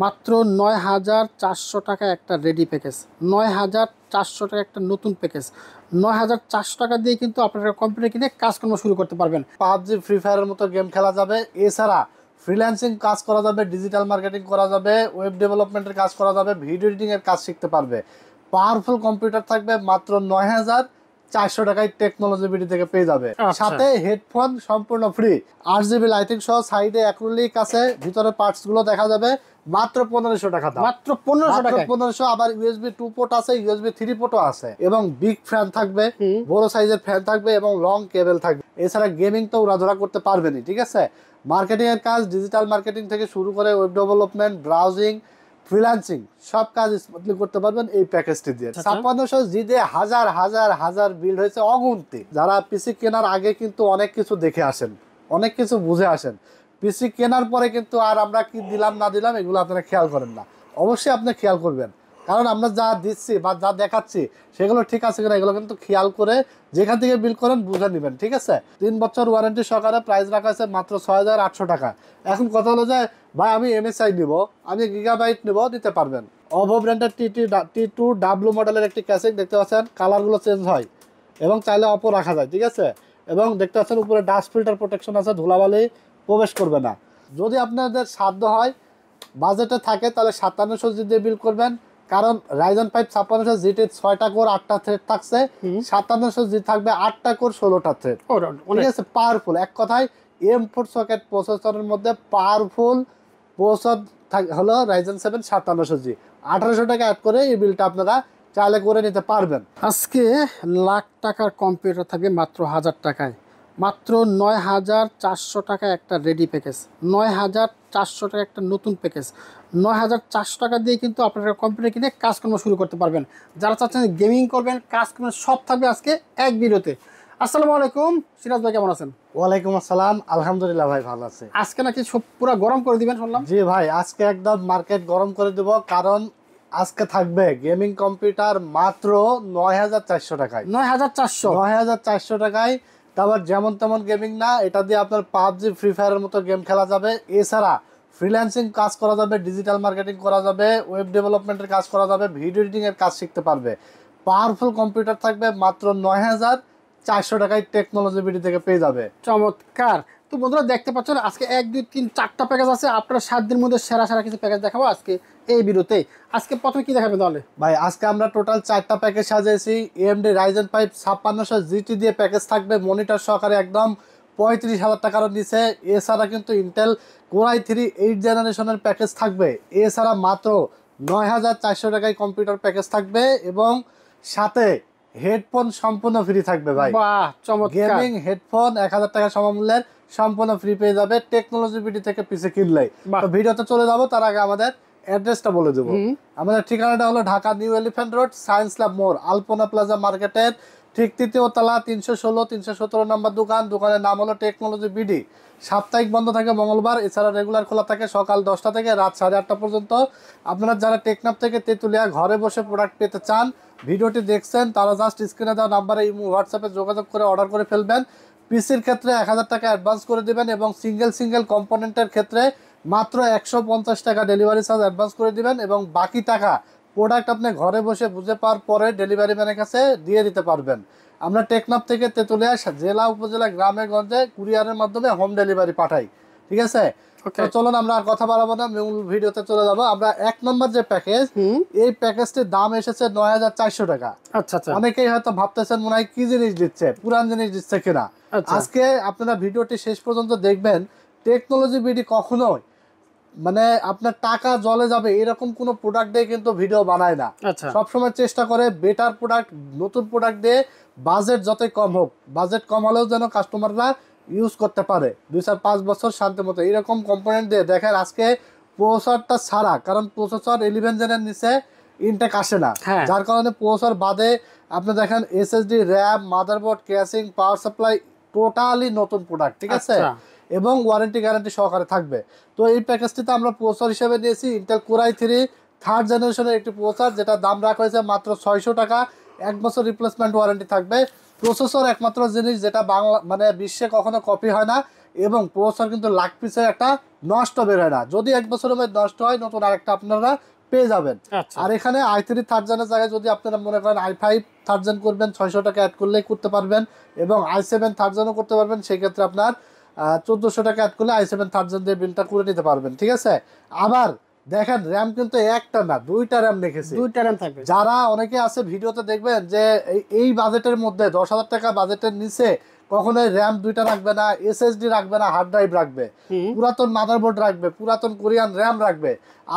মাত্র ৯,৪০০ টাকা একটা রেডি প্যাকেজ, ৯,৪০০ টাকা একটা নতুন প্যাকেজ। ৯,৪০০ টাকা দিয়ে কিন্তু আপনারা কম্পিউটার কিনে কাজকর্ম শুরু করতে পারবেন। পাবজি, ফ্রি ফায়ারের মতো গেম খেলা যাবে। এছাড়া ফ্রিল্যান্সিং কাজ করা যাবে, ডিজিটাল মার্কেটিং করা যাবে, ওয়েব ডেভেলপমেন্টের কাজ করা যাবে, ভিডিও এডিটিং এর কাজ শিখতে পারবে। পাওয়ারফুল কম্পিউটার থাকবে মাত্র ৯,৪০০ টাকায় টেকনোলজি বিডি থেকে পেয়ে যাবে। সাথে হেডফোন সম্পূর্ণ ফ্রি, 8GB লাইটিং সহ, সাইডে অ্যাক্রিলিক আছে, ভিতরে পার্টস গুলো দেখা যাবে। মাত্র ১৫০০ টাকা দাম। মাত্র ১৫০০ টাকা। ১৫০০। আবার ইউএসবি 2 পোর্ট আছে, ইউএসবি 3 পোর্টও আছে, এবং বিগ ফ্যান থাকবে, বড় সাইজের ফ্যান থাকবে, এবং লং কেবল থাকবে। এছাড়া গেমিং তো উড়াধরা করতে পারবেনই, ঠিক আছে। মার্কেটিং এর কাজ, ডিজিটাল মার্কেটিং থেকে শুরু করে ওয়েব ডেভেলপমেন্ট, ব্রাউজিং, ফ্রিল্যান্সিং সব কাজ স্মুথলি করতে পারবেন এই প্যাকেজটি দিয়ে। ৫৬০০ জি দিয়ে হাজার হাজার হাজার বিল্ড হয়েছে অগুন্তি। যারা পিসি কেনার আগে কিন্তু অনেক কিছু দেখে আসেন, অনেক কিছু বুঝে আসেন, পিসি কেনার পরে কিন্তু আর আমরা কি দিলাম না দিলাম এগুলো আপনারা খেয়াল করেন না। অবশ্যই আপনি খেয়াল করবেন, কারণ আমরা যা দিচ্ছি বা যা দেখাচ্ছি সেগুলো ঠিক আছে কিনা এগুলো কিন্তু খেয়াল করে যেখান থেকে বিল করেন বুঝে নেবেন, ঠিক আছে। 3 বছর ওয়ারেন্টি সহকারে প্রাইস রাখা আছে মাত্র ৬,৮০০ টাকা। এখন কথা হলো যে ভাই আমি এমএসআই নিব, আমি গিগাবাইট নিব, দিতে পারবেন। অভো ব্র্যান্ডের T2W মডেলের একটি ক্যাসেট দেখতে পাচ্ছেন, কালারগুলো চেঞ্জ হয় এবং চাইলে অপো রাখা যায়, ঠিক আছে। এবং দেখতে পাচ্ছেন উপরে ডাস্ট ফিল্টার প্রোটেকশন আছে, ধুলাবালি প্রবেশ করবে না। যদি আপনাদের সাধ্য হয়, বাজেটে থাকে, তাহলে ৫৭০০ জি দিয়ে বিল করবেন, কারণ রাইজন 5 ৫৬০০ জিটি 6টা কোর 8টা থ্রেড থাকছে, ৫৭০০ জি থাকবে 8টা কোর 16টা থ্রেড, ঠিক আছে। পাওয়ারফুল, এক কথায় M4 সকেট প্রসেসরের মধ্যে পাওয়ারফুল প্রসেসর হলো রাইজন 7 ৫৭০০ জি। ১৮০০ টাকা অ্যাড করে এই বিলটা আপনারা চাইলে করে নিতে পারবেন। আজকে লাখ টাকার কম্পিউটার থাকবে মাত্র ১,০০০ টাকায়। মাত্র ৯,৪০০ টাকা একটা রেডি প্যাকেজ, ৯,৪০০ টাকা একটা নতুন প্যাকেজ। ৯,৪০০ টাকা দিয়ে কিন্তু আপনারা কম্পিউটার কিনে কাজকর্ম শুরু করতে পারবেন। যারা চাচ্ছেন গেমিং করবেন, কাজ করবেন, সব থাকবে আজকে এক ভিডিওতে। আসসালামু আলাইকুম, সিরাজ ভাই কেমন আছেন? ওয়ালাইকুম আসসালাম, আলহামদুলিল্লাহ ভাই ভালো আছে। আজকে নাকি সব পুরো গরম করে দিবেন শুনলাম? জি ভাই, আজকে একদম মার্কেট গরম করে দেব, কারণ আজকে থাকবে গেমিং কম্পিউটার মাত্র ৯,৪০০ টাকায়। ৯,৪০০? ৯,৪০০ টাকায়। তারপর যেমন তেমন গেমিং না, এটা দিয়ে আপনার পাবজি, ফ্রি ফায়ারের মতো গেম খেলা যাবে। এছাড়া ফ্রিল্যান্সিং কাজ করা যাবে, ডিজিটাল মার্কেটিং করা যাবে, ওয়েব ডেভেলপমেন্টের কাজ করা যাবে, ভিডিও এডিটিং এর কাজ শিখতে পারবে। পাওয়ারফুল কম্পিউটার থাকবে মাত্র ৯,৪০০ টাকায় টেকনোলজি বিডি থেকে পেয়ে যাবে। চমৎকার। তো বন্ধুরা দেখতে পাচ্ছেন আজকে ১, ২, ৩, ৪টা প্যাকেজ আছে। আপনারা ৭ দিনের মধ্যে সেরা সেরা কিছু প্যাকেজ দেখাবো আজকে এই ভিডিওতে। আজকে প্রথমে কি দেখাবেন তাহলে? ভাই আজকে আমরা টোটাল 4টা প্যাকেজ সাজিয়েছি। AMD Ryzen 5 ৫৬০০ জিটি দিয়ে প্যাকেজ থাকবে, মনিটর সহকারে, একদম ৩৫,০০০ টাকার নিচে। এছাড়া কিন্তু ইন্টেল Core i3 8 জেনারেশনের প্যাকেজ থাকবে। এছাড়া মাত্র ৯,৪০০ টাকায় কম্পিউটার প্যাকেজ থাকবে, এবং সাথে হেডফোন সম্পূর্ণ ফ্রি থাকবে ভাই। বাহ চমৎকার। গেমিং হেডফোন ১,০০০ টাকা সমমূল্যের সম্পূর্ণ ফ্রি পেয়ে যাবে টেকনোলজি বিডি থেকে পিসি কিনলেই। তো ভিডিওতে চলে যাবো, তার আগে আমাদের অ্যাড্রেসটা বলে দেবো। আমাদের ঠিকানাটা হলো Dhaka new elephant road, science lab মোড়, আলপনা প্লাজা মার্কেটের ঠিক ৩য় তলা, ৩১৬ ৩১৭ নম্বর দোকান। দোকানের নাম হলো টেকনোলজি বিডি। সাপ্তাহিক বন্ধ থাকে মঙ্গলবার, এছাড়া রেগুলার খোলা থাকে সকাল 10টা থেকে রাত 8:30 পর্যন্ত। আপনারা যারা টেকনাফ থেকে তেঁতুলিয়া ঘরে বসে প্রোডাক্ট পেতে চান, ভিডিওটি দেখছেন, তারা জাস্ট স্ক্রিনে দেওয়া নাম্বারে ইমো হোয়াটসঅ্যাপে যোগাযোগ করে অর্ডার করে ফেলবেন। পিসির ক্ষেত্রে ১,০০০ টাকা অ্যাডভান্স করে দেবেন, এবং সিঙ্গেল কম্পোনেন্টের ক্ষেত্রে মাত্র ১৫০ টাকা ডেলিভারি চার্জ অ্যাডভান্স করে দিবেন, এবং বাকি টাকা প্রোডাক্ট আপনি ঘরে বসে বুঝে পাওয়ার পরে ডেলিভারি ম্যানের কাছে দিয়ে দিতে পারবেন। আমরা টেকনাফ থেকে তেঁতুলিয়া জেলা, উপজেলা, গ্রামে গঞ্জে কুরিয়ারের মাধ্যমে হোম ডেলিভারি পাঠাই, ঠিক আছে। তো চলুন আমরা আর কথা বাড়াবো না, মূল ভিডিওতে চলে যাবো। আমরা ১ নম্বর যে প্যাকেজ, এই প্যাকেজটির দাম এসেছে ৯,৪০০ টাকা। আচ্ছা আচ্ছা। অনেকেই হয়তো ভাবতেছেন মনে হয় কি জিনিস দিচ্ছে, পুরান জিনিস দিচ্ছে কিনা। আজকে আপনারা ভিডিওটি শেষ পর্যন্ত দেখবেন। টেকনোলজি বিডি কখনোই মানে আপনার টাকা জলে যাবে এরকম কোনো প্রোডাক্ট দিয়ে কিন্তু ভিডিও বানায় না। সবসময় চেষ্টা করে বেটার প্রোডাক্ট, নতুন প্রোডাক্ট দিয়ে, বাজেট যতই কম হোক, বাজেট কম হলেও যেন কাস্টমাররা ইউজ করতে পারে ২-৫ বছর শান্তি মতো, এরকম কম্পোনেন্ট দিয়ে। দেখেন আজকে প্রসেসরটা ছাড়া, কারণ প্রসেসর 11 জেনের নিচে ইনটেক আসে না, যার কারণে প্রসেসর বাদে আপনি দেখেন SSD, RAM, motherboard, casing, power supply totally নতুন প্রোডাক্ট, ঠিক আছে, এবং ওয়ারেন্টি গ্যারান্টি সহকারে থাকবে। তো এই প্যাকেজটিতে আমরা প্রসেসর হিসেবে নিয়েছি ইন্টেল Core i3 3rd জেনারেশনের একটি প্রসেসর, যেটা দাম রাখা হয়েছে মাত্র ৬০০ টাকা। 1 বছর রিপ্লেসমেন্ট ওয়ারেন্টি থাকবে। প্রসেসর একমাত্র জিনিস যেটা বাংলা মানে বিশ্বে কখনো কপি হয় না, এবং প্রসেসর কিন্তু লাখ পিসের একটা নষ্ট বের হয় না, যদি 1 বছরের মধ্যে নষ্ট হয় নতুন আরেকটা আপনারা পেয়ে যাবেন। আচ্ছা। আর এখানে i3 থার্ড জেনের জায়গায় যদি আপনারা মনে করেন i5 থার্ড জেন করবেন 600 টাকা অ্যাড করলেই করতে পারবেন, এবং i7 থার্ড জেনও করতে পারবেন, সেই ক্ষেত্রে আপনার 1400 টাকা অ্যাড করলে i7 থার্ড জেন দিয়ে বিলটা করে নিতে পারবেন, ঠিক আছে। আবার দেখেন র্যাম কিন্তু একটা না, দুইটা র্যাম রেখেছি। দুইটা র্যাম থাকবে। যারা অনেকে আছে ভিডিওতে দেখবেন যে এই বাজেটের মধ্যে 10,000 টাকা বাজেটের নিচে কখনোই র্যাম দুইটা রাখবে না, এসএসডি রাখবে না, হার্ড ড্রাইভ রাখবে, পুরাতন মাদারবোর্ড রাখবে, পুরাতন কোরিয়ান র্যাম রাখবে।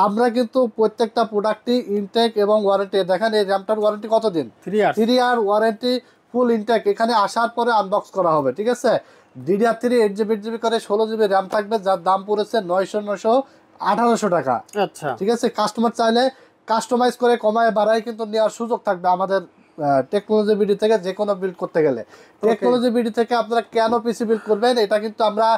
আমরা কিন্তু প্রত্যেকটা প্রোডাক্টই ইনটেক এবং ওয়ারেন্টি, দেখেন এই র্যামটার ওয়ারেন্টি কতদিন, 3 ইয়ার ওয়ারেন্টি, ফুল ইনটেক। এখানে আসার পরে আনবক্স করা হবে, ঠিক আছে। DDR3 8GB করে 16GB র্যাম থাকবে, যার দাম পড়েছে 900 টাকা। আচ্ছা, ঠিক আছে, কাস্টমার চাইলে কাস্টমাইজ করে কমায় বাড়ায় কিন্তু নেওয়ার সুযোগ থাকবে আমাদের টেকনোলজি বিডি থেকে। যে কোনো বিল্ড করতে গেলে টেকনোলজি বিডি থেকে আপনারা কেন পিসি বিল্ড করবেন, এটা কিন্তু আমরা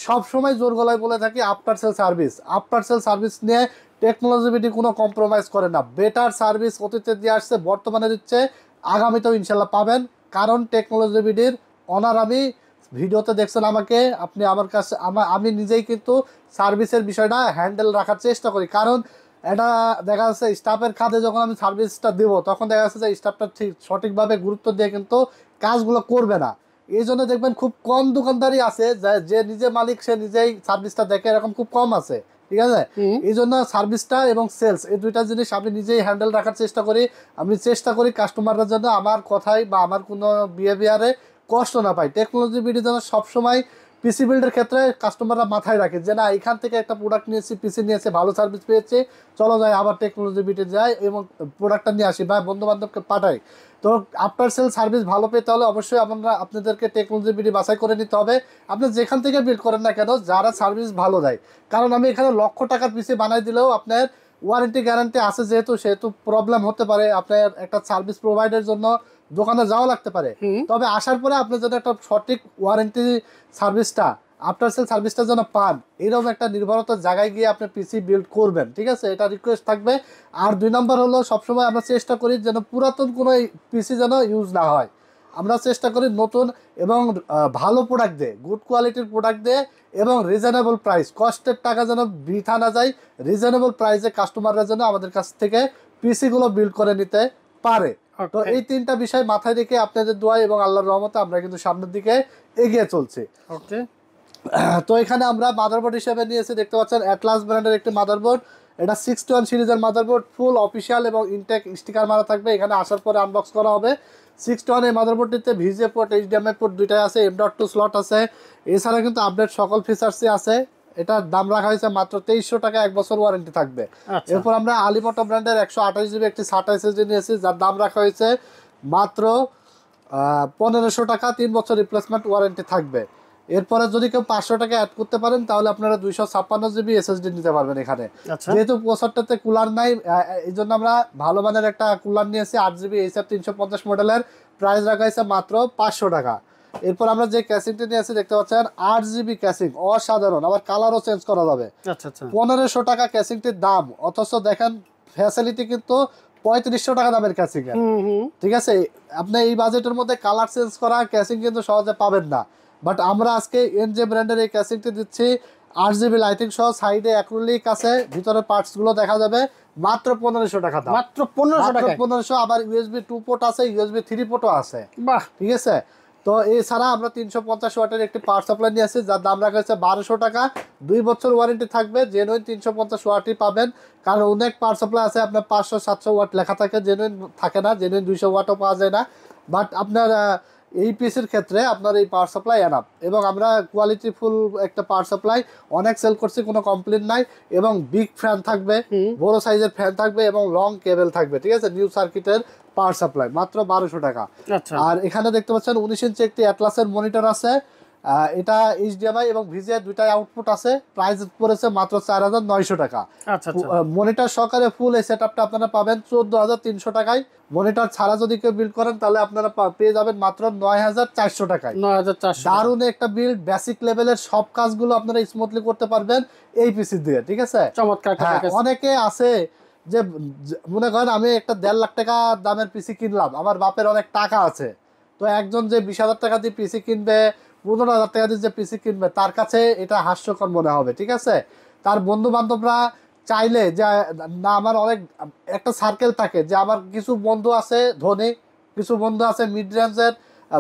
সব সময় জোর গলায় বলে থাকি। After sale service, after sale service নিয়ে টেকনোলজি বিডি কোনো কম্প্রোমাইজ করে না। বেটার সার্ভিস অতীতে দিয়ে আসছে, বর্তমানে দিচ্ছে, আগামীতেও ইনশাল্লাহ পাবেন। কারণ টেকনোলজি বিডির অনার আমি, ভিডিওতে দেখছেন আমাকে, আপনি আমার কাছে, আমি নিজেই কিন্তু সার্ভিসের বিষয়টা হ্যান্ডেল রাখার চেষ্টা করি। কারণ এটা দেখা যাচ্ছে স্টাফের খাতে যখন আমি সার্ভিসটা দেবো, তখন দেখা যাচ্ছে যে স্টাফটা ঠিক সঠিকভাবে গুরুত্ব দিয়ে কিন্তু কাজগুলো করবে না। এই জন্য দেখবেন খুব কম দোকানদারই আছে যে নিজে মালিক, সে নিজেই সার্ভিসটা দেখে, এরকম খুব কম আছে, ঠিক আছে। এই জন্য সার্ভিসটা এবং সেলস, এই দুইটা জিনিস আমি নিজেই হ্যান্ডেল রাখার চেষ্টা করি। আমি চেষ্টা করি কাস্টমাররা যেন আমার কথাই বা আমার কোনো বিহেভিয়ারে কষ্ট না পাই। টেকনোলজি বিডি যেন সবসময় পিসি বিল্ডের ক্ষেত্রে কাস্টমাররা মাথায় রাখে যে না, এখান থেকে একটা প্রোডাক্ট নিয়েছি, পিসি নিয়েছে, ভালো সার্ভিস পেয়েছে, চলো যাই আবার টেকনোলজি বিটে যাই এবং প্রোডাক্টটা নিয়ে আসি বা বন্ধু বান্ধবকে পাঠাই। তো আফটার সেল সার্ভিস ভালো পেতে হলে অবশ্যই আমরা আপনাদেরকে টেকনোলজি বিডি বাছাই করে নিতে হবে। আপনি যেখান থেকে বিল্ড করেন না কেন, যারা সার্ভিস ভালো দেয়। কারণ আমি এখানে লক্ষ টাকার পিসি বানাই দিলেও আপনার ওয়ারেন্টি গ্যারান্টি আছে, সেহেতু প্রবলেম হতে পারে, আপনার একটা সার্ভিস প্রোভাইডের জন্য দোকানে যাওয়া লাগতে পারে। তবে আসার পরে আপনি যেন একটা সঠিক ওয়ারেন্টি সার্ভিসটা, আফটার সেল সার্ভিসটা যেন পান, এরকম একটা নির্ভরতার জায়গায় গিয়ে আপনি পিসি বিল্ড করবেন, ঠিক আছে, এটা রিকোয়েস্ট থাকবে। আর 2 নম্বর হলো, সবসময় আমরা চেষ্টা করি যেন পুরাতন কোনো পিসি যেন ইউজ না হয়। আমরা চেষ্টা করি নতুন এবং ভালো প্রোডাক্ট দিয়ে, গুড কোয়ালিটির প্রোডাক্ট দিয়ে এবং রিজনেবল প্রাইস, কষ্টের টাকা যেন বৃথা না যায়, রিজনেবল প্রাইসে কাস্টমাররা যেন আমাদের কাছ থেকে পিসিগুলো বিল্ড করে নিতে পারে। তো এই 3টা বিষয় মাথায় রেখে আপনাদের দোয়া এবং আল্লাহর রহমতে আমরা কিন্তু সামনের দিকে এগিয়ে চলছি। ওকে। তো এখানে আমরা মাদারবোর্ড হিসেবে নিয়েছি, দেখতে পাচ্ছেন অ্যাটলাস ব্র্যান্ডের একটি মাদারবোর্ড। এটা 61 সিরিজের মাদারবোর্ড, ফুল অফিসিয়াল এবং ইনটেক স্টিকার মারা থাকবে। এখানে আসার পরে আনবক্স করা হবে। 61 এই মাদারবোর্ডটিতে ভিজিএ পোর্ট, HDMI পোর্ট দুইটাই আছে, M.2 স্লট আছে। এছাড়া কিন্তু আপডেট সকল ফিচার্সই আছে। এটার দাম রাখা হয়েছে মাত্র 2300 টাকা, 1 বছর ওয়ারেন্টি থাকবে। এরপর আমরা আলিমোটো ব্র্যান্ডের 128GB একটি SATA SSD নিয়েছি, যার দাম রাখা হয়েছে মাত্র 1500 টাকা, 3 বছর রিপ্লেসমেন্ট ওয়ারেন্টি থাকবে। এরপরে যদি কেউ 500 টাকা অ্যাড করতে পারেন, তাহলে আপনারা 256GB SSD নিতে পারবেন এখানে। যেহেতু প্রসেসরটাতে কুলার নাই, এই জন্য আমরা ভালো মানের একটা কুলার নিয়েছি, 8GB HF350 মডেলের, প্রাইস রাখা হয়েছে মাত্র 500 টাকা। এরপর আমরা যে ক্যাসিংটি নিয়েছি, দেখতে পাচ্ছেন 8GB ক্যাসিং, অসাধারণ, আবার কালারও চেঞ্জ করা যাবে। 1500 টাকা ক্যাসিংটির দাম, অথচ দেখেন ফ্যাসিলিটি কিন্তু 3500 টাকা দামের ক্যাসিং এর, ঠিক আছে। আপনি এই বাজেটের মধ্যে কালার চেঞ্জ করা ক্যাসিং কিন্তু সহজে পাবেন না। বাট আমরা আজকে এনজে ব্র্যান্ডের এই ক্যাসিংটি দিচ্ছি, 8GB লাইটিং সহ, সাইডে অ্যাক্রিলিক আছে, ভিতরে পার্টস গুলো দেখা যাবে, মাত্র 1500 টাকা দাম। মাত্র 1500 টাকা, 1500। আবার USB 2 পোর্ট আছে, USB 3 পোর্টও আছে, বাহ, ঠিক আছে। তো এছাড়া আমরা 350 ওয়াটের একটি পাওয়ার সাপ্লাই নিয়ে আসছি, যার দাম রাখা হয়েছে 1200 টাকা, 2 বছর ওয়ারেন্টি থাকবে। জেনুইন 350 ওয়াটই পাবেন, কারণ অনেক পাওয়ার সাপ্লাই আছে আপনার 500-700 ওয়াট লেখা থাকে, জেনুইন থাকে না, জেনুইন 200 ওয়াটও পাওয়া যায় না। বাট আপনার এই পিসির ক্ষেত্রে আপনার এই পাওয়ার সাপ্লাই এনাফ, এবং আমরা কোয়ালিটি ফুল একটা পাওয়ার সাপ্লাই অনেক সেল করছি, কোনো কমপ্লেন নাই। এবং বিগ ফ্যান থাকবে, বড় সাইজের ফ্যান থাকবে এবং লং কেবল থাকবে, ঠিক আছে। নিউ সার্কিটের পাওয়ার সাপ্লাই, মাত্র 1200 টাকা। আর এখানে দেখতে পাচ্ছেন 19 ইঞ্চি একটি অ্যাটলাসের মনিটর আছে, এটা HDMI এবং VGA দুইটাই আউটপুট আছে। প্রাইস পড়েছে মাত্র 4900 টাকা। মনিটর সহকারে ফুল এই সেটআপটা আপনারা পাবেন 14300 টাকায়। মনিটর ছাড়া যদি কেউ বিল্ড করেন, তাহলে আপনারা পেয়ে যাবেন মাত্র 9400 টাকায়। 9400, দারুণ একটা বিল্ড, বেসিক লেভেলের সব কাজগুলো আপনারা স্মুথলি করতে পারবেন এই পিসি দিয়ে, ঠিক আছে। চমৎকার। অনেকে আছে যে মনে করেন আমি একটা 1.5 লাখ টাকা দামের পিসি কিনলাম, আমার বাপের অনেক টাকা আছে, তো একজন যে 20,000 টাকা দিয়ে পিসি কিনবে, 15,000 টাকা দিয়ে যে পিসি কিনবে তার কাছে এটা হাস্যকর মনে হবে, ঠিক আছে? তার বন্ধু বান্ধবরা চাইলে যে না, আমার অনেক একটা সার্কেল থাকে যে আমার কিছু বন্ধু আছে ধনী, কিছু বন্ধু আছে মিড রেঞ্জের,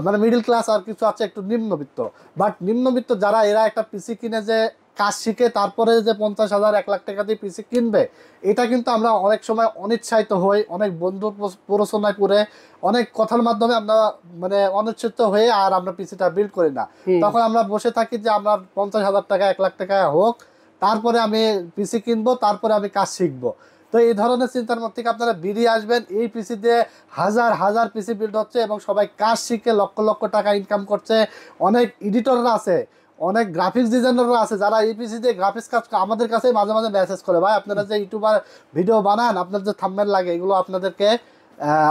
মানে মিডল ক্লাস, আর কিছু আছে একটু নিম্নবিত্ত। বাট নিম্নবিত্ত যারা, এরা একটা পিসি কিনে যে কাজ শিখে তারপরে যে 50,000 1 লাখ টাকা দিয়ে পিসি কিনবে, এটা কিন্তু আমরা অনেক সময় অনিচ্ছায়িত হই, অনেক বন্ধুর প্ররোচনায় পড়ে, অনেক কথার মাধ্যমে আমরা মানে অনিচ্ছিত হয়ে আর আমরা পিসিটা বিল্ড করি না। তখন আমরা বসে থাকি যে আমরা 50,000 টাকা 1 লাখ টাকা হোক, তারপরে আমি পিসি কিনবো, তারপরে আমি কাজ শিখবো। তো এই ধরনের চিন্তার মধ্যে থেকে আপনারা বেরিয়ে আসবেন। এই পিসি দিয়ে হাজার হাজার পিসি বিল্ড হচ্ছে এবং সবাই কাজ শিখে লক্ষ লক্ষ টাকা ইনকাম করছে। অনেক এডিটররা আছে, অনেক গ্রাফিক্স ডিজাইনাররা আছে যারা এই পিসি দিয়ে গ্রাফিক্স কাজ আমাদের কাছে মাঝে মাঝে মেসেজ করে, ভাই আপনারা যে ইউটিউবার ভিডিও বানান, আপনার যে থাম্বনেল লাগে, এগুলো আপনাদেরকে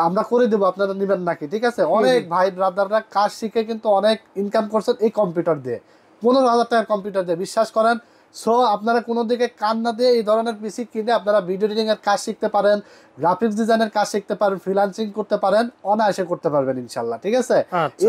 আমরা করে দেবো, আপনারা নেবেন নাকি? ঠিক আছে, অনেক ভাই ব্রাদাররা কাজ শিখে কিন্তু অনেক ইনকাম করছেন এই কম্পিউটার দিয়ে, 15,000 টাকার কম্পিউটার দিয়ে, বিশ্বাস করেন। সো আপনারা কোনো দিকে কান না দিয়ে এই ধরনের পিসি কিনে আপনারা ভিডিও এডিটিং এর কাজ শিখতে পারেন, গ্রাফিক্স ডিজাইনের কাজ শিখতে পারেন, ফ্রিল্যান্সিং করতে পারেন, অনায়াসে করতে পারবেন ইনশাল্লাহ, ঠিক আছে?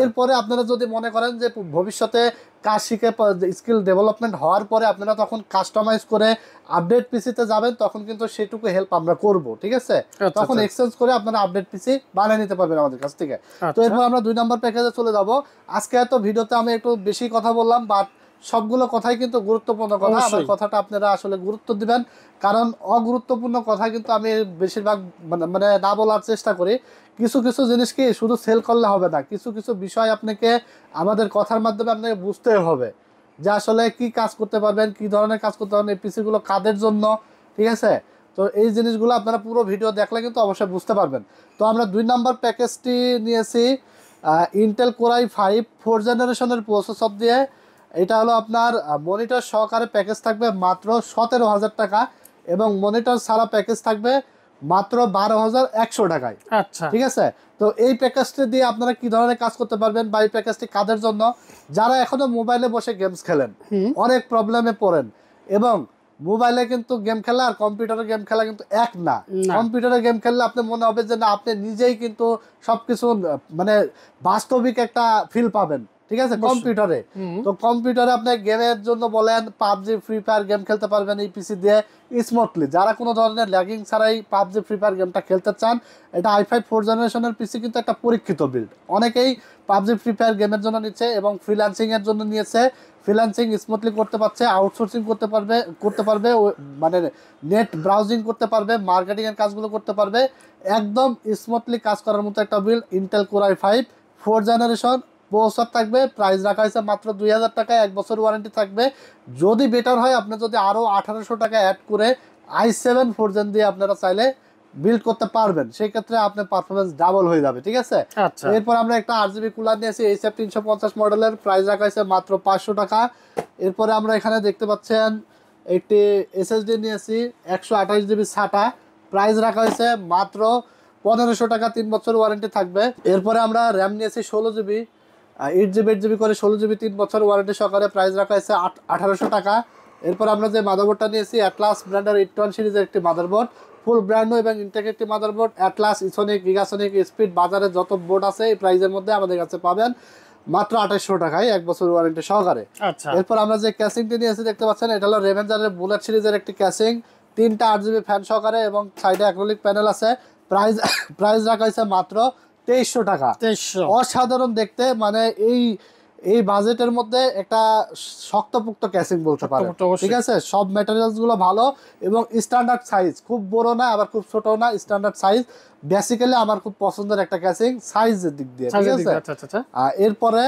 এরপরে আপনারা যদি মনে করেন যে ভবিষ্যতে কাজ শিখে স্কিল ডেভেলপমেন্ট হওয়ার পরে আপনারা তখন কাস্টমাইজ করে আপডেট পিসিতে যাবেন, তখন কিন্তু সেটুকু হেল্প আমরা করব, ঠিক আছে? তখন এক্সচেঞ্জ করে আপনারা আপডেট পিসি বানিয়ে নিতে পারবেন আমাদের কাছ থেকে। তো এরপর আমরা 2 নম্বর প্যাকেজে চলে যাব। আজকে এত ভিডিওতে আমি একটু বেশি কথা বললাম, বাট সবগুলো কথাই কিন্তু গুরুত্বপূর্ণ কথা। আমার কথাটা আপনারা আসলে গুরুত্ব দিবেন, কারণ অগুরুত্বপূর্ণ কথা কিন্তু আমি বেশিরভাগ মানে না বলার চেষ্টা করি। কিছু কিছু জিনিস কি শুধু সেল করলে হবে না, কিছু কিছু বিষয় আপনাকে আমাদের কথার মাধ্যমে আপনাকে বুঝতে হবে যে আসলে কি কাজ করতে পারবেন, কি ধরনের কাজ করতে পারবেন, এই পিসিগুলো কাদের জন্য, ঠিক আছে? তো এই জিনিসগুলো আপনারা পুরো ভিডিও দেখলে কিন্তু অবশ্যই বুঝতে পারবেন। তো আমরা 2 নম্বর প্যাকেজটি নিয়েছি ইন্টেল কোর i5 4th জেনারেশনের প্রসেসর দিয়ে। এটা হলো আপনার মনিটর সহকারে প্যাকেজ থাকবে মাত্র 17,000 টাকা এবং মনিটর ছাড়া প্যাকেজ থাকবে মাত্র 12,100 টাকায়। আচ্ছা, ঠিক আছে? তো এই প্যাকেজটি দিয়ে আপনারা কি ধরনের কাজ করতে পারবেন বা এই প্যাকেজটি কাদের জন্য? যারা এখনো মোবাইলে বসে গেমস খেলেন, অনেক প্রবলেমে পড়েন, এবং মোবাইলে কিন্তু গেম খেলা আর কম্পিউটারে গেম খেলা কিন্তু এক না। কম্পিউটারে গেম খেললে আপনি মনে হবে যে না, আপনি নিজেই কিন্তু সবকিছু মানে বাস্তবিক একটা ফিল পাবেন, ঠিক আছে, কম্পিউটারে। তো কম্পিউটারে আপনি গেমের জন্য বলেন পাবজি ফ্রি ফায়ার গেম খেলতে পারবেন এই পিসি দিয়ে স্মুথলি। যারা কোনো ধরনের ল্যাগিং ছাড়াই পাবজি ফ্রি ফায়ার গেমটা খেলতে চান, এটা i5 4th জেনারেশনের পিসি কিন্তু একটা পরীক্ষিত বিল্ড। অনেকেই পাবজি ফ্রি ফায়ার গেমের জন্য নিচ্ছে এবং ফ্রিল্যান্সিং এর জন্য নিয়েছে, ফ্রিল্যান্সিং স্মুথলি করতে পারছে, আউটসোর্সিং করতে পারবে, মানে নেট ব্রাউজিং করতে পারবে, মার্কেটিং এর কাজগুলো করতে পারবে, একদম স্মুথলি কাজ করার মতো একটা build. Intel core i5 4th generation processor থাকবে, প্রাইস রাখা হয়েছে মাত্র 2,000 টাকায়, 1 বছর ওয়ারেন্টি থাকবে। যদি বেটার হয় আপনি যদি আরও 1,800 টাকা অ্যাড করে i7 4th জেন দিয়ে আপনারা চাইলে বিল্ড করতে পারবেন, সেই ক্ষেত্রে আপনার পারফরমেন্স ডাবল হয়ে যাবে, ঠিক আছে? এরপর আমরা একটা RGB কুলার নিয়েছি HF 350 মডেলের, প্রাইস রাখা হয়েছে মাত্র 500 টাকা। এরপরে আমরা এখানে দেখতে পাচ্ছেন একটি SSD নিয়েছি 128 GB SATA, প্রাইস রাখা হয়েছে মাত্র 1,500 টাকা, 3 বছর ওয়ারেন্টি থাকবে। এরপরে আমরা র্যাম নিয়েছি 16 GB, 8 GB 8 GB করে 16 GB 3 বছর ওয়ারেন্টি সহকারে, প্রাইস রাখা হয়েছে 1,800 টাকা। এরপর আমরা যে মাদারবোর্ডটা নিয়েছি অ্যাটলাস ব্র্যান্ডের 81 সিরিজের একটি মাদারবোর্ড, ফুল ব্র্যান্ড এবং ইনটেক একটি মাদারবোর্ড। অ্যাটলাস, ইসোনিক, গিগাসোনিক, স্পিড, বাজারে যত বোর্ড আছে এই প্রাইসের মধ্যে আমাদের কাছে পাবেন মাত্র 2,800 টাকায়, 1 বছর ওয়ারেন্টি সহকারে। এরপর আমরা যে ক্যাসিংটি নিয়েছি দেখতে পাচ্ছেন, এটা হলো রেভেঞ্জারের বুলেট সিরিজের একটি ক্যাসিং, 3টা 8GB ফ্যান সহকারে এবং সাইডে অ্যাক্রিলিক প্যানেল আছে। প্রাইস রাখা হয়েছে মাত্র 2,300 টাকা। অসাধারণ দেখতে, মানে এই বাজেটের মধ্যে একটা শক্তপোক্ত ক্যাসিং বলতে পারেন, ঠিক আছে? সব ম্যাটেরিয়ালস গুলো ভালো এবং স্ট্যান্ডার্ড সাইজ, খুব বড় না আবার খুব ছোট না, স্ট্যান্ডার্ড সাইজ। বেসিক্যালি আমার খুব পছন্দের একটা ক্যাসিং সাইজের দিক দিয়ে, ঠিক আছে? এরপরে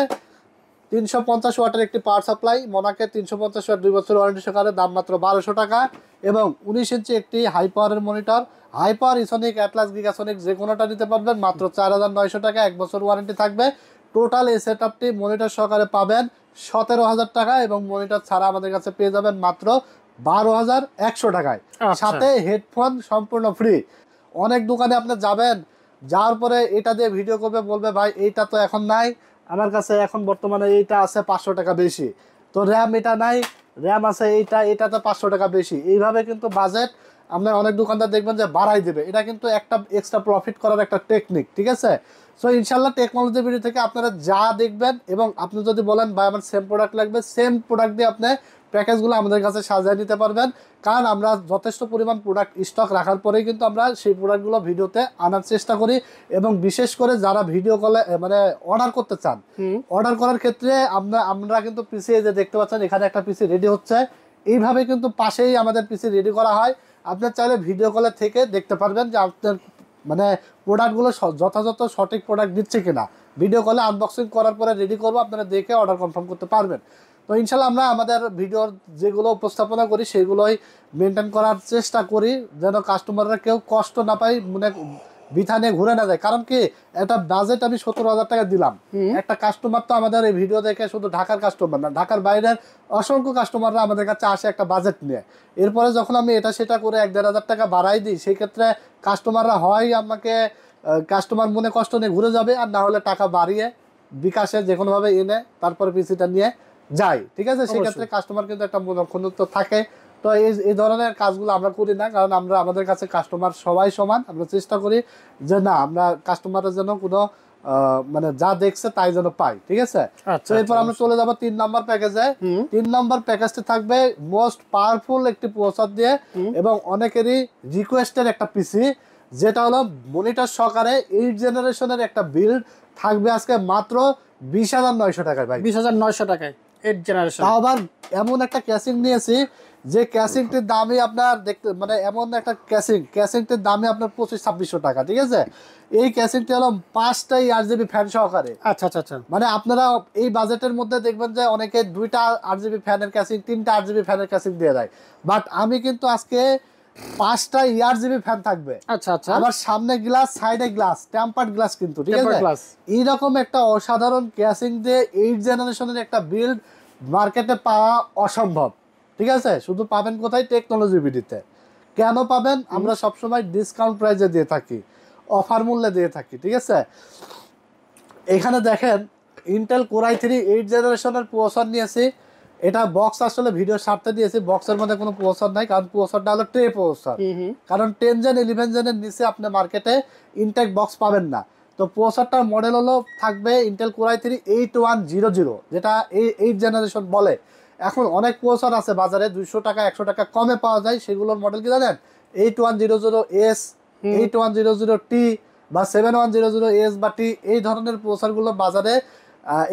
350 ওয়াটের একটি পাওয়ার সাপ্লাই, মোনাকে 350 ওয়াট 2 বছর ওয়ারেন্টি সহকারে, দাম মাত্র 1,200 টাকা। এবং 19 ইঞ্চি একটি হাই পাওয়ারের monitor, high power, Esonic, Atlas, Gigasonic যে কোনোটা নিতে পারবেন, মাত্র 4,900 টাকা, 1 বছর ওয়ারেন্টি থাকবে। টোটাল এই সেটআপটি মনিটর সহকারে পাবেন 17,000 টাকা এবং মনিটর ছাড়া আমাদের কাছে পেয়ে যাবেন মাত্র 12,100 টাকায়, সাথে হেডফোন সম্পূর্ণ ফ্রি। অনেক দোকানে আপনি যাবেন, যাওয়ার পরে এটা দিয়ে ভিডিও করবে, বলবে ভাই এইটা তো এখন নাই, আমার কাছে এখন বর্তমানে এইটা আছে 500 টাকা বেশি, তো র্যাম এটা নাই, র্যাম আছে এইটা, এটা তো 500 টাকা বেশি। এইভাবে কিন্তু বাজেট আপনার অনেক দোকানদার দেখবেন যে বাড়াই দেবে, এটা কিন্তু একটা এক্সট্রা প্রফিট করার একটা টেকনিক, ঠিক আছে। সো ইনশাল্লাহ টেকনোলজি ভিডিও থেকে আপনারা যা দেখবেন, এবং আপনি যদি বলেন ভাই আমার সেম প্রোডাক্ট লাগবে, সেম প্রোডাক্ট দিয়ে আপনি প্যাকেজগুলো আমাদের কাছে সাজিয়ে নিতে পারবেন। কারণ আমরা যথেষ্ট পরিমাণ প্রোডাক্ট স্টক রাখার পরেই কিন্তু আমরা সেই প্রোডাক্টগুলো ভিডিওতে আনার চেষ্টা করি। এবং বিশেষ করে যারা ভিডিও কলে মানে অর্ডার করতে চান, অর্ডার করার ক্ষেত্রে আমরা কিন্তু পিসি যে দেখতে পাচ্ছেন এখানে একটা পিসি রেডি হচ্ছে, এইভাবে কিন্তু পাশেই আমাদের পিসি রেডি করা হয়। আপনার চাইলে ভিডিও কলে থেকে দেখতে পারবেন যে আপনার মানে প্রোডাক্টগুলো যথাযথ সঠিক প্রোডাক্ট দিচ্ছে কিনা। ভিডিও কলে আনবক্সিং করার পরে রেডি করবো, আপনারা দেখে অর্ডার কনফার্ম করতে পারবেন। তো ইনশাল্লাহ আমরা আমাদের ভিডিওর যেগুলো উপস্থাপনা করি সেগুলোই মেনটেন করার চেষ্টা করি, যেন কাস্টমাররা কেউ কষ্ট না পায়, মানে বৃথা নিয়ে ঘুরে না যায়। কারণ কি একটা বাজেট আমি 17,000 টাকা দিলাম, একটা কাস্টমার তো আমাদের এই ভিডিও দেখে শুধু ঢাকার কাস্টমার না, ঢাকার বাইরের অসংখ্য কাস্টমাররা আমাদের কাছে আসে একটা বাজেট নিয়ে। এরপরে যখন আমি এটা সেটা করে 1-1,500 টাকা বাড়াই দিই, সেই ক্ষেত্রে কাস্টমাররা হয় আমাকে কাস্টমার মনে কষ্ট নিয়ে ঘুরে যাবে, আর না হলে টাকা বাড়িয়ে বিকাশে যে কোনোভাবে এনে তারপরে পিসিটা নিয়ে যায়, ঠিক আছে। সেক্ষেত্রে কাস্টমার কিন্তু একটা মনোক্ষুণ্ণতা থাকে। তো এই ধরনের কাজগুলো আমরা করি না, কারণ আমরা আমাদের কাছে কাস্টমার সবাই সমান। আমরা চেষ্টা করি যে না, আমরা কাস্টমারের জন্য কোনো মানে যা দেখছে তাই যেন পাই, ঠিক আছে। তো এরপর আমরা চলে যাবো 3 নম্বর প্যাকেজে। 3 নম্বর প্যাকেজটি থাকবে মোস্ট পাওয়ারফুল একটি প্রসেসর দিয়ে, এবং অনেকেরই রিকোয়েস্টের একটা পিসি, যেটা হলো মনিটর সহকারে 8 জেনারেশনের একটা বিল্ড থাকবে আজকে মাত্র 20,900 টাকায় ভাই। 20,900 টাকায় 8 জেনারেশন। তাও আবার এমন একটা ক্যাসিং নিয়েছি যে ক্যাসিংটির দামই আপনার দেখতে মানে এমন একটা ক্যাসিংটির দামই আপনার 25-2600 টাকা, ঠিক আছে। এই ক্যাসিংটি হলো 5টাই RGB ফ্যান সহকারে। আচ্ছা আচ্ছা আচ্ছা। মানে আপনারা এই বাজেটের মধ্যে দেখবেন যে অনেকে 2টা RGB ফ্যানের ক্যাসিং, 3টা RGB ফ্যানের ক্যাসিং দিয়ে দেয়, বাট আমি কিন্তু আজকে 5টা RGB ফ্যান থাকবে। আচ্ছা আচ্ছা। আবার সামনে গ্লাস, সাইডে গ্লাস, টেম্পার্ড গ্লাস কিন্তু, ঠিক আছে। এইরকম একটা অসাধারণ ক্যাসিং দিয়ে 8 জেনারেশনের একটা বিল্ড মার্কেটে পাওয়া অসম্ভব, ঠিক আছে। শুধু পাবেন কোথায়? টেকনোলজি ভিডিওতে। কেন পাবেন? আমরা সবসময় ডিসকাউন্ট প্রাইসে দিয়ে থাকি, অফার মূল্যে দিয়ে থাকি, ঠিক আছে। এখানে দেখেন ইন্টেল কোর i3 8 জেনারেশনের প্রসেসর নিয়েছি। এটা বক্স আসলে ভিডিও স্বার্থে দিয়েছি, বক্সের মধ্যে কোনো প্রসেসর নাই, কারণ প্রসেসরটা হলো ট্রে প্রসেসর। কারণ 10 জেন 11 জেনের নিচে আপনি মার্কেটে ইনটেক বক্স পাবেন না। তো প্রসেসরটার মডেল হলো থাকবে ইন্টেল কোর i3 8100, যেটা 8 জেনারেশন বলে। এখন অনেক প্রসেসর আছে বাজারে 200 টাকা 100 টাকা কমে পাওয়া যায়, সেগুলোর মডেল কি জানেন? 8100S, 8100T বা 7100S বা T, এই ধরনের প্রসেসরগুলো বাজারে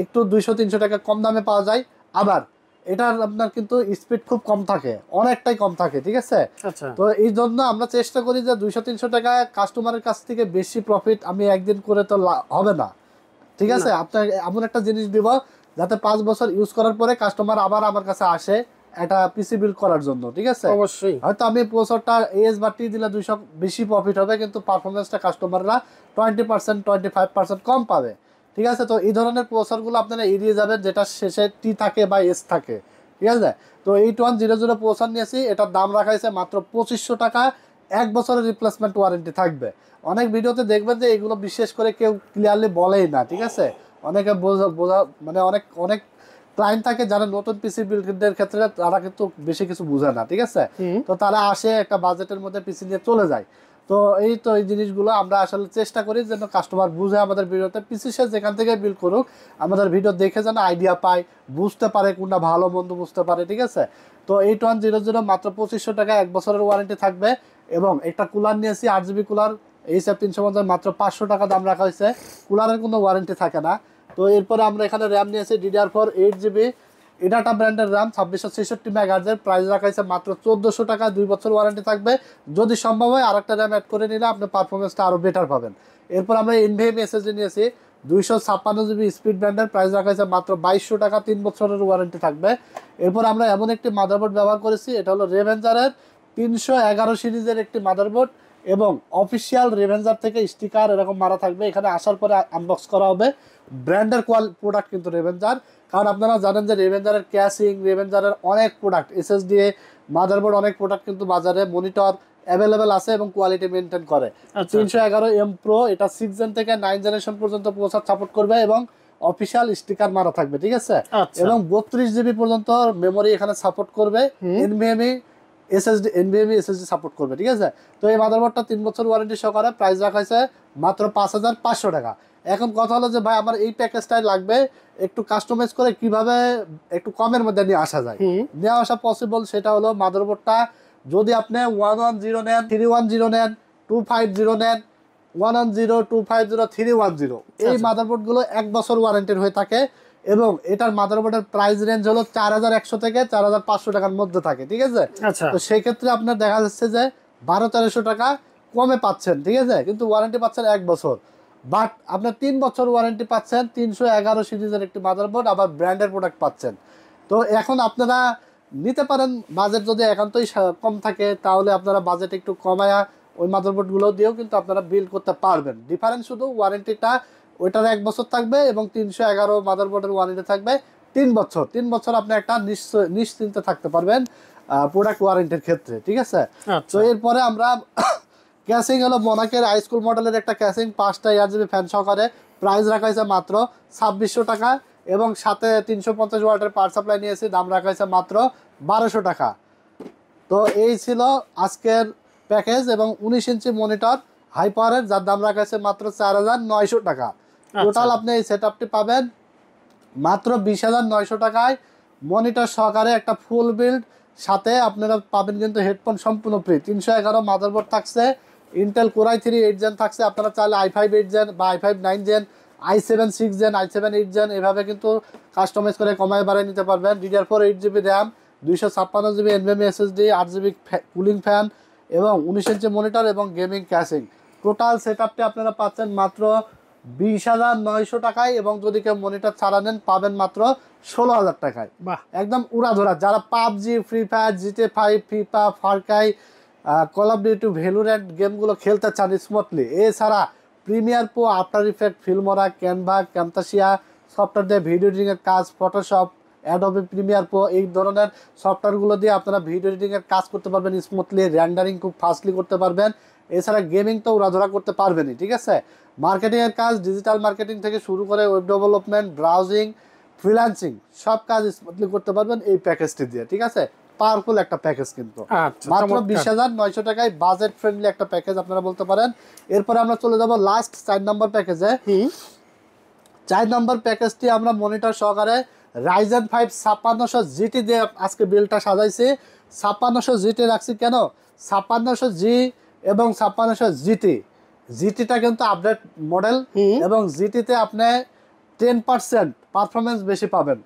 একটু 200-300 টাকা কম দামে পাওয়া যায়। আবার এটার আপনার কিন্তু স্পিড খুব কম থাকে, অনেকটাই কম থাকে, ঠিক আছে। তো এই জন্য আমরা চেষ্টা করি যে 200-300 টাকা কাস্টমারের কাছ থেকে বেশি প্রফিট আমি একদিন করে তো হবে না, ঠিক আছে। আপনার এমন একটা জিনিস দিব যাতে 5 বছর ইউজ করার পরে কাস্টমার আবার আমার কাছে আসে একটা পিসি বিল্ড করার জন্য, ঠিক আছে। অবশ্যই হয়তো আমি প্রসেসরটা AS বা T দিলে 200 বেশি প্রফিট হবে, কিন্তু পারফরমেন্সটা কাস্টমাররা 20% 25% কম পাবে, ঠিক আছে। তো এই ধরনের প্রসেসরগুলো আপনারা এড়িয়ে যাবেন যেটা শেষে T থাকে বা S থাকে, ঠিক আছে। তো 8100 প্রসেসর নিয়েছি, এটার দাম রাখা হয়েছে মাত্র 2500 টাকা। 1 বছরের রিপ্লেসমেন্ট ওয়ারেন্টি থাকবে। অনেক ভিডিওতে দেখবেন যে এগুলো বিশেষ করে কেউ ক্লিয়ারলি বলেই না, ঠিক আছে। অনেকে বোঝা মানে অনেক অনেক ক্লায়েন্ট থাকে যারা নতুন পিসি বিল্ডের ক্ষেত্রে তারা কিন্তু বেশি কিছু বুঝে না, ঠিক আছে। তো তারা আসে একটা বাজেটের মধ্যে পিসি নিয়ে চলে যায়। তো এই জিনিসগুলো আমরা আসলে চেষ্টা করি যেন কাস্টমার বুঝে আমাদের ভিডিওতে, পিসি সে যেখান থেকে বিল্ড করুক আমাদের ভিডিও দেখে যেন আইডিয়া পায়, বুঝতে পারে কোনটা ভালো মন্দ বুঝতে পারে, ঠিক আছে। তো 8100 মাত্র 2500 টাকা, 1 বছরের ওয়ারেন্টি থাকবে। এবং একটা কুলার নিয়েছি RGB কুলার, এইসব 350 মাত্র 500 টাকা দাম রাখা হয়েছে, কুলারের কোনো ওয়ারেন্টি থাকে না। তো এরপরে আমরা এখানে র্যাম নিয়েছি DDR4 8GB, এডাটা ব্র্যান্ডের র্যাম 2666 মেগাহার্জের, প্রাইস রাখা হয়েছে মাত্র 1400 টাকা, 2 বছর ওয়ারেন্টি থাকবে। যদি সম্ভব হয় আরেকটা র্যাম অ্যাড করে নিলে আপনি পারফরমেন্সটা আরও বেটার পাবেন। এরপর আমরা NVMe SSD নিয়েছি 256GB স্পিড ব্র্যান্ডের, প্রাইস রাখা হয়েছে মাত্র 2200 টাকা, 3 বছরের ওয়ারেন্টি থাকবে। এরপর আমরা এমন একটি মাদারবোর্ড ব্যবহার করেছি, এটা হলো রেভেঞ্জারের 311 সিরিজের একটি মাদারবোর্ড, এবং অফিসিয়াল রেভেঞ্জার থেকে স্টিকার এরকম মারা থাকবে। এখানে আসার পরে আনবক্স করা হবে। ব্র্যান্ডের প্রোডাক্ট কিন্তু রেভেঞ্জার, কারণ আপনারা জানেন যে রেভেঞ্জারের ক্যাসিং, রেভেঞ্জারের অনেক প্রোডাক্ট, SSD মাদারবোর্ড, অনেক প্রোডাক্ট কিন্তু বাজারে মনিটর অ্যাভেলেবেল আছে এবং কোয়ালিটি মেনটেন করে। 311M Pro এটা 6 জেন থেকে 9 জেনারেশন পর্যন্ত প্রসেসর সাপোর্ট করবে, এবং অফিসিয়াল স্টিকার মারা থাকবে, ঠিক আছে। এবং 32GB পর্যন্ত মেমোরি এখানে সাপোর্ট করবে। NVMe SSD NVMe SSD support করবে, ঠিক আছে। তো এই মাদারবোর্ডটা 3 বছর ওয়ারেন্টি সহকারে প্রাইস রাখা হয়েছে মাত্র 5500 টাকা। এখন কথা হলো যে ভাই আমার এই প্যাকেজটাই লাগবে, একটু কাস্টমাইজ করে কিভাবে একটু কমের মধ্যে নিয়ে আসা যায়, নিয়ে আসা পসিবল। সেটা হলো মাদারবোর্ডটা যদি আপনি 110 নেন, 310 নেন, 250 নেন, 110, 250, 310, এই মাদারবোর্ডগুলো 1 বছর ওয়ারেন্টির হয়ে থাকে এবং এটার মাদারবোর্ডের প্রাইস রেঞ্জ হলো 4100 থেকে 4500 টাকার মধ্যে থাকে, ঠিক আছে। তো সেই ক্ষেত্রে আপনার দেখা যাচ্ছে যে 1200-1300 টাকা কমে পাচ্ছেন, ঠিক আছে, কিন্তু ওয়ারেন্টি পাচ্ছেন 1 বছর। বাট আপনার 3 বছর ওয়ারেন্টি পাচ্ছেন 311 সিরিজের একটি মাদারবোর্ড, আবার ব্র্যান্ডের প্রোডাক্ট পাচ্ছেন। তো এখন আপনারা নিতে পারেন, বাজেট যদি একান্তই কম থাকে তাহলে আপনারা বাজেট একটু কমায়া ওই মাদারবোর্ডগুলো দিয়েও কিন্তু আপনারা বিল্ড করতে পারবেন। ডিফারেন্স শুধু ওয়ারেন্টিটা ওইটার 1 বছর থাকবে এবং 311 মাদারবোর্ডের ওয়ারেন্টি থাকবে 3 বছর। 3 বছর আপনি একটা নিশ্চিন্তে থাকতে পারবেন প্রোডাক্ট ওয়ারেন্টির ক্ষেত্রে, ঠিক আছে। তো এরপরে আমরা ক্যাসিং হলো মোনাকের হাইস্কুল মডেলের একটা ক্যাসিং 5টা এআরজিবি ফ্যান সহকারে প্রাইস রাখা হয়েছে মাত্র 2600 টাকা এবং সাথে 350 ওয়াটের পাওয়ার সাপ্লাই নিয়েছি, দাম রাখা হয়েছে মাত্র 1200 টাকা। তো এই ছিল আজকের প্যাকেজ এবং 19 ইঞ্চি মনিটর হাই পাওয়ারের, যার দাম রাখা হয়েছে মাত্র 4900 টাকা। টোটাল আপনি এই সেটআপটি পাবেন মাত্র 20900 টাকায় মনিটর সহকারে একটা ফুল বিল্ড, সাথে আপনারা পাবেন কিন্তু হেডফোন সম্পূর্ণ ফ্রি। 311 মাদারবোর্ড থাকছে, ইন্টেল কোর i3 8 জেন থাকছে, আপনারা চাইলে i5 8 জেন বা i5 9 gen, i7 6 gen, i7 8 gen এভাবে কিন্তু কাস্টমাইজ করে কমায় বাড়ায় নিতে পারবেন। DDR4 8GB RAM, 256GB NVMe SSD, 8GB cooling fan এবং 19 ইঞ্চি মনিটর এবং গেমিং ক্যাসিং। টোটাল সেটআপটি আপনারা পাচ্ছেন মাত্র 20900 টাকায় এবং যদি কেউ মনিটর ছাড়া নেন পাবেন মাত্র 16000 টাকায়। একদম উড়াধরা। যারা PUBG, free fire, GTA 5, FIFA, ফারকাই, call of duty, Valorant গেমগুলো খেলতে চান স্মুথলি, এছাড়া Premiere Pro, after effect, Filmora, Canva, ক্যামতাসিয়া software দিয়ে ভিডিও এডিটিংয়ের কাজ, ফটোশপ, অ্যাডোবি প্রিমিয়ার প্রো এই ধরনের সফটওয়্যারগুলো দিয়ে আপনারা ভিডিও এডিটিংয়ের কাজ করতে পারবেন স্মুথলি, রেন্ডারিং খুব ফাস্টলি করতে পারবেন। এছাড়া গেমিং তো উড়াধরা করতে পারবেনই, ঠিক আছে। মার্কেটিংয়ের কাজ, ডিজিটাল মার্কেটিং থেকে শুরু করে ওয়েব ডেভেলপমেন্ট, ব্রাউজিং, ফ্রিল্যান্সিং সব কাজ স্মুথলি করতে পারবেন এই প্যাকেজটি দিয়ে, ঠিক আছে। পাওয়ারফুল একটা প্যাকেজ কিন্তু মাত্র 20900 টাকায় বাজেট ফ্রেন্ডলি একটা প্যাকেজ আপনারা বলতে পারেন। এরপরে আমরা চলে যাব লাস্ট 4 নম্বর প্যাকেজে। 4 নম্বর প্যাকেজটি আমরা মনিটর সহকারে Ryzen 5 5600 GT দিয়ে আজকে বিলটা সাজাইছি। 5600 GT রাখছি কেন, 5600G এবং 5600 জিটিটা কিন্তু আপডেট মডেল এবং জিটিতে আপনি 10% পারফরমেন্স বেশি পাবেন।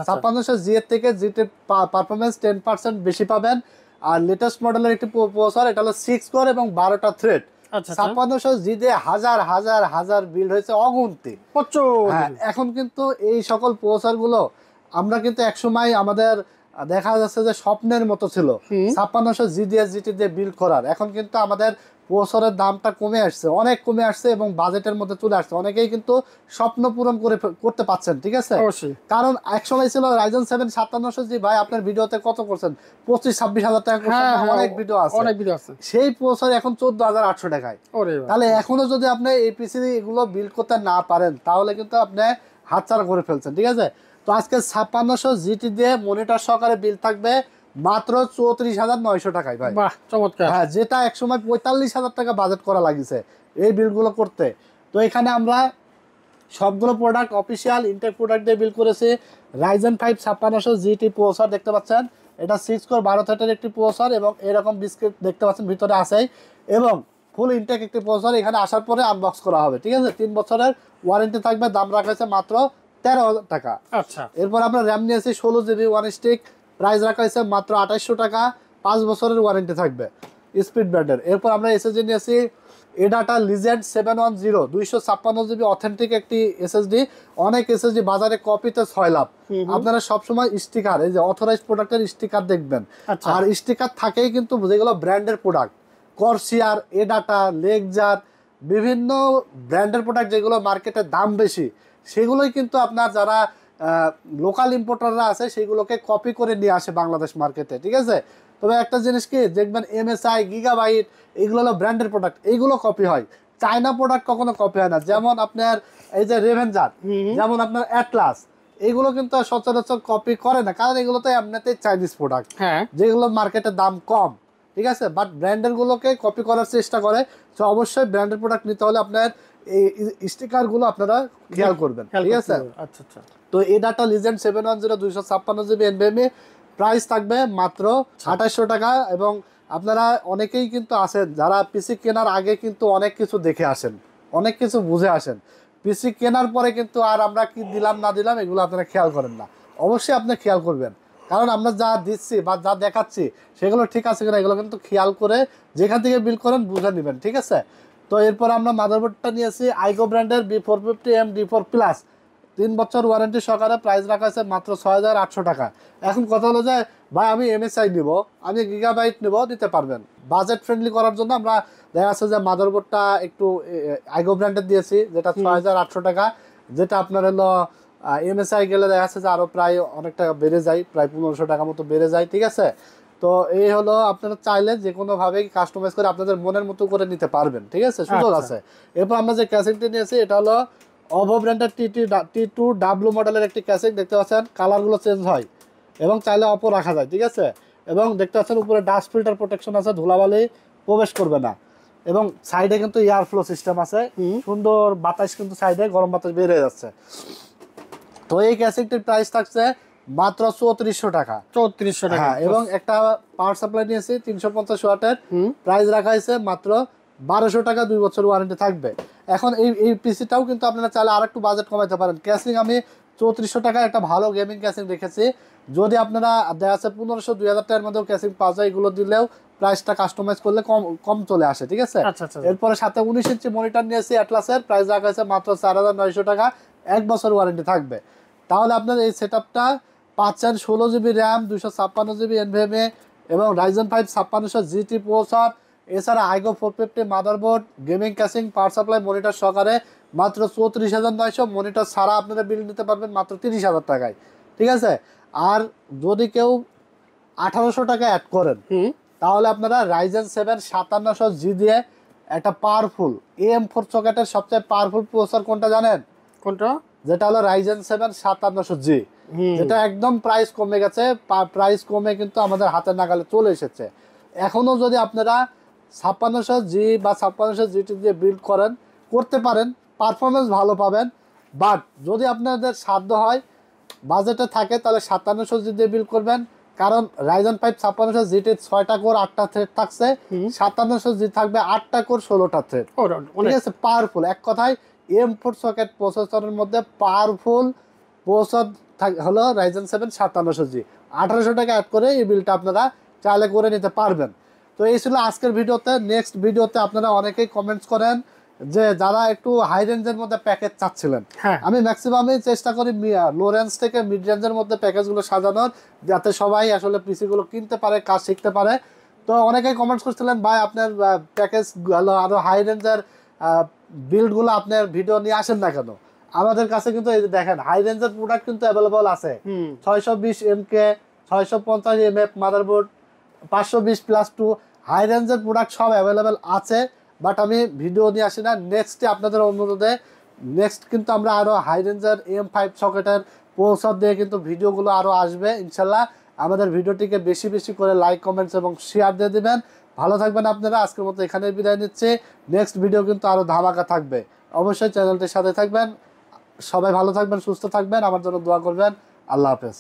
5600G এর থেকে জিটি পারফরমেন্স 10% বেশি পাবেন। আর লেটেস্ট মডেলের একটি প্রসেসর, এটা হলো 6 কোর এবং 12টা থ্রেড। 5600G দিয়ে হাজার হাজার হাজার বিল্ড হয়েছে অগুন্তি। হ্যাঁ, এখন কিন্তু এই সকল প্রসেসরগুলো আমরা কিন্তু একসময় আমাদের দেখা যাচ্ছে যে স্বপ্নের মতো ছিল 5600G দিয়ে জিটি দিয়ে বিল্ড করার। এখন কিন্তু আমাদের প্রসেসরের দামটা কমে আসছে, অনেক কমে আসছে এবং বাজেটের মধ্যে চলে আসছে। অনেকেই কিন্তু স্বপ্ন পূরণ করতে পারছেন, ঠিক আছে। কারণ একসময় ছিল Ryzen 7 5700G, ভাই আপনার ভিডিওতে কত করছেন 25-26 হাজার টাকা, অনেক ভিডিও আছে। সেই প্রসেসর এখন 14800 টাকায়। তাহলে এখনো যদি আপনি এই পিসি এগুলো বিল্ড করতে না পারেন তাহলে কিন্তু আপনি হাতছাড়া করে ফেলছেন, ঠিক আছে। তো আজকে 5600GT দিয়ে মনিটর সহকারে বিল থাকবে মাত্র 34900 টাকায় ভাই। বাহ, চমৎকার। হ্যাঁ, যেটা একসময় 45000 টাকা বাজেট করা লাগিছে এই বিলগুলো করতে। তো এখানে আমরা সবগুলো প্রোডাক্ট অফিসিয়াল ইনটেক প্রোডাক্ট দিয়ে বিল করেছি। Ryzen 5 5600GT প্রসেসর দেখতে পাচ্ছেন, এটা 6 কোর 12 থ্রেডের একটি প্রসেসর এবং এরকম ডিসপ্লে দেখতে পাচ্ছেন ভিতরে আছেই এবং ফুল ইনটেক একটি প্রসেসর। এখানে আসার পরে আনবক্স করা হবে, ঠিক আছে। 3 বছরের ওয়ারেন্টি থাকবে, দাম রাখা হয়েছে মাত্র 13000 টাকা। এরপর আমরা র্যাম নিয়েছি 16GB 1 স্টিক, প্রাইস রাখা হয়েছে মাত্র 2800 টাকা, 5 বছরের ওয়ারেন্টি থাকবে স্পিড ব্যান্ডের। এরপর আমরা এসএসডি নিয়েছি এডাটা লিজেন্ড 710 256GB অথেন্টিক একটি এসএসডি। অনেক এসএসডি বাজারে কপিতে 6 লাভ। আপনারা সবসময় স্টিকার, এই যে অথরাইজড প্রোডাক্টের স্টিকার দেখবেন, আর স্টিকার থাকেই কিন্তু যেগুলো ব্র্যান্ডের প্রোডাক্ট, কর্সিয়ার, এডাটা, লেকজার, বিভিন্ন ব্র্যান্ডের প্রোডাক্ট যেগুলো মার্কেটের দাম বেশি সেগুলোই কিন্তু আপনার যারা লোকাল ইম্পোর্টাররা আছে সেগুলোকে কপি করে নিয়ে আসে বাংলাদেশ মার্কেটে, ঠিক আছে। তবে একটা জিনিস কি দেখবেন, MSI, গিগাবাইট এগুলো হলো ব্র্যান্ডের প্রোডাক্ট, এইগুলো কপি হয়। চায়না প্রোডাক্ট কখনো কপি হয় না। যেমন আপনার এই যে রেভেঞ্জার, যেমন আপনার অ্যাটলাস, এগুলো কিন্তু আর সচরাচর কপি করে না, কারণ এগুলো তো এমনিতেই চাইনিজ প্রোডাক্ট, হ্যাঁ যেগুলো মার্কেটে দাম কম, ঠিক আছে, বাট ব্র্যান্ডের গুলোকে কপি করার চেষ্টা করে। তো অবশ্যই ব্র্যান্ডের প্রোডাক্ট নিতে হলে আপনার এই স্টিকার গুলো আপনারা খেয়াল করবেন, খেয়াল ঠিক করতে আছে। হবে। আচ্ছা আচ্ছা। তো এই data legend 710 256 GB NVMe price থাকবে মাত্র 2800 টাকা। এবং আপনারা অনেকেই কিন্তু আছেন যারা পিসি কেনার আগে কিন্তু অনেক কিছু দেখে আসেন, অনেক কিছু বুঝে আসেন, পিসি কেনার পরে কিন্তু আর আমরা কি দিলাম না দিলাম এগুলো আপনারা খেয়াল করেন না। অবশ্যই আপনি খেয়াল করবেন, কারণ আমরা যা দিচ্ছি বা যা দেখাচ্ছি সেগুলো ঠিক আছে কিনা এগুলো কিন্তু খেয়াল করে যেখান থেকে বিল করেন বুঝে নেবেন, ঠিক আছে। তো এরপর আমরা মাদারবোর্ডটা নিয়েছি আইগো ব্র্যান্ডের B450M D4 প্লাস, 3 বছর ওয়ারেন্টি সহকারে, প্রাইস রাখা আছে মাত্র 6800 টাকা। এখন কথা হলো যে ভাই আমি এমএসআই নিব, আমি গিগাবাইট নিব, নিতে পারবেন। বাজেট ফ্রেন্ডলি করার জন্য আমরা দেখা যাচ্ছে যে মাদারবোর্ডটা একটু আইগো ব্র্যান্ডের দিয়েছি, যেটা 6800 টাকা, যেটা আপনার হলো এমএসআই গেলে দেখা যাচ্ছে যে আরও প্রায় অনেক টাকা বেড়ে যায়, প্রায় 1500 টাকা মতো বেড়ে যায়, ঠিক আছে। তো এই হলো আপনারা চাইলে যে কোনোভাবেই কাস্টমাইজ করে আপনাদের মনের মতো করে নিতে পারবেন, ঠিক আছে, সুযোগ আছে। এরপর আমরা যে ক্যাসেটটি নিয়েছি এটা হলো অভো ব্র্যান্ডের T2W মডেলের একটি ক্যাসেট, দেখতে পাচ্ছেন কালারগুলো চেঞ্জ হয় এবং চাইলে অপো রাখা যায়, ঠিক আছে। এবং দেখতে পাচ্ছেন উপরে ডাস্ট ফিল্টার প্রোটেকশন আছে, ধুলাবালি প্রবেশ করবে না। এবং সাইডে কিন্তু এয়ার ফ্লো সিস্টেম আছে, সুন্দর বাতাস কিন্তু সাইডে গরম বাতাস বের হয়ে যাচ্ছে। তো এই ক্যাসেটটির প্রাইস থাকছে মাত্র 3400 টাকা। 3400 টাকা। হ্যাঁ, এবং একটা পাওয়ার সাপ্লাই নিয়েছি 350 ওয়াটের, প্রাইস রাখা হয়েছে মাত্র 1200 টাকা, 2 বছর ওয়ারেন্টি থাকবে। এখন এই পিসিটাও কিন্তু আপনারা চাইলে আর একটু বাজেট কমাইতে পারেন। ক্যাসিং আমি 3400 টাকা একটা ভালো গেমিং ক্যাসিং রেখেছি, যদি আপনারা দেখা যাচ্ছে 1500-2000 টাকার মধ্যেও ক্যাসিং পাওয়া যায়, এগুলো দিলেও প্রাইসটা কাস্টমাইজ করলে কম কম চলে আসে, ঠিক আছে। আচ্ছা আচ্ছা। এরপরে সাথে 19 ইঞ্চি মনিটর নিয়েছি অ্যাটলাসের, প্রাইস রাখা হয়েছে মাত্র 4900 টাকা, 1 বছর ওয়ারেন্টি থাকবে। তাহলে আপনার এই সেটআপটা পাচ্ছেন 16 জিবি র্যাম, 256 জিবি এনভিএমএ এবং Ryzen 5 5600 জিটি প্রসেসর, এছাড়া I go 450 motherboard, gaming casing, power supply, monitor সহকারে মাত্র 34,900। মনিটর ছাড়া আপনারা বিল নিতে পারবেন মাত্র 30,000 টাকায়, ঠিক আছে। আর যদি কেউ 1800 টাকা অ্যাড করেন তাহলে আপনারা Ryzen 7 5700G দিয়ে একটা পাওয়ারফুল AM4 সকেটের সবচেয়ে পাওয়ারফুল প্রসেসর কোনটা জানেন? কোনটা? যেটা হলো Ryzen 7 5700G, যেটা একদম প্রাইস কমে গেছে, প্রাইস কমে কিন্তু আমাদের হাতের নাগালে চলে এসেছে। এখনো যদি আপনারা 5600G বা 5600GT দিয়ে বিল্ড করতে পারেন, পারফরমেন্স ভালো পাবেন। বাট যদি আপনাদের সাধ্য হয়, বাজেটে থাকে, তাহলে 5700G দিয়ে বিল্ড করবেন, কারণ Ryzen 5 5600GT 6টা কোর 8টা থ্রেড থাকছে, 5700G থাকবে 8টা কোর 16টা থ্রেড, ঠিক আছে, পাওয়ারফুল। এক কথায় M4 সকেট প্রসেসরের মধ্যে পাওয়ারফুল প্রসেসর হলো Ryzen 7 5700G। 1800 টাকা অ্যাড করে এই বিলটা আপনারা চাইলে করে নিতে পারবেন। তো এই ছিল আজকের ভিডিওতে। নেক্সট ভিডিওতে আপনারা অনেকেই কমেন্টস করেন যে যারা একটু হাই রেঞ্জের মধ্যে প্যাকেজ চাচ্ছিলেন, আমি ম্যাক্সিমামই চেষ্টা করি লো রেঞ্জ থেকে মিড রেঞ্জের মধ্যে প্যাকেজগুলো সাজানোর, যাতে সবাই আসলে পিসিগুলো কিনতে পারে, কাজ শিখতে পারে। তো অনেকেই কমেন্টস করছিলেন ভাই আপনার প্যাকেজ আরো হাই রেঞ্জের বিল্ডগুলো আপনার ভিডিও নিয়ে আসেন না কেন। আমাদের কাছে কিন্তু এই যে দেখেন হাই রেঞ্জের প্রোডাক্ট কিন্তু অ্যাভেলেবল আছে। 620 MK, 650 MF মাদারবোর্ড, 520+2 হাই রেঞ্জের প্রোডাক্ট সব অ্যাভেলেবেল আছে, বাট আমি ভিডিও নিয়ে আসি না। নেক্সটে আপনাদের অনুরোধে নেক্সট কিন্তু আমরা আরও হাই রেঞ্জের AM5 সকেটের প্রসেসর দিয়ে কিন্তু ভিডিওগুলো আরও আসবে ইনশাল্লাহ। আমাদের ভিডিওটিকে বেশি বেশি করে লাইক, কমেন্টস এবং শেয়ার দিয়ে দিবেন। ভালো থাকবেন আপনারা। আজকের মতো এখানে বিদায় নিচ্ছি। নেক্সট ভিডিও কিন্তু আরও ধামাকা থাকবে, অবশ্যই চ্যানেলটির সাথে থাকবেন। সবাই ভালো থাকবেন, সুস্থ থাকবেন, আমার জন্য দোয়া করবেন। আল্লাহ হাফেজ।